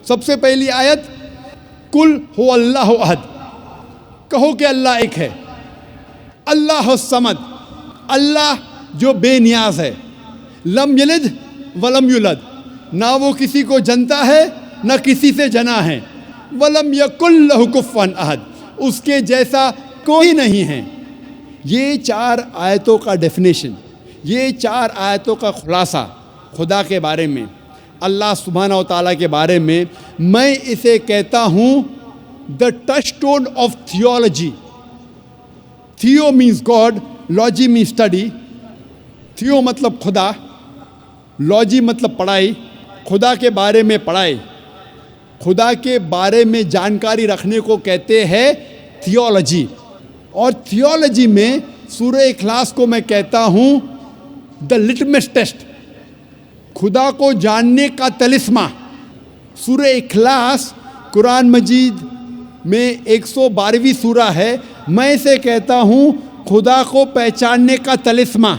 سب سے پہلی آیت کل ہو اللہ احد، کہو کہ اللہ ایک ہے. اللہ الصمد، اللہ جو بے نیاز ہے. لم یلد ولم یولد، نہ وہ کسی کو جنتا ہے نہ کسی سے جنا ہے. ولم یکن لہ کفوا احد، اس کے جیسا کوئی نہیں ہے. یہ 4 آیتوں کا ڈیفینیشن، یہ 4 آیتوں کا خلاصہ خدا کے بارے میں، اللہ سبحانہ و تعالیٰ کے بارے میں، میں اسے کہتا ہوں the touchstone of theology. Theo means God, logy means study. Theo مطلب خدا، لاجی مطلب پڑھائی، خدا کے بارے میں پڑھائی، خدا کے بارے میں جانکاری رکھنے کو کہتے ہیں تھیولوجی. اور تھیولوجی میں سورہ اخلاص کو میں کہتا ہوں دا لٹمس ٹیسٹ، خدا کو جاننے کا طلسمہ. سورہ اخلاص قرآن مجید میں 112ویں سورہ ہے. میں اسے کہتا ہوں خدا کو پہچاننے کا طلسمہ.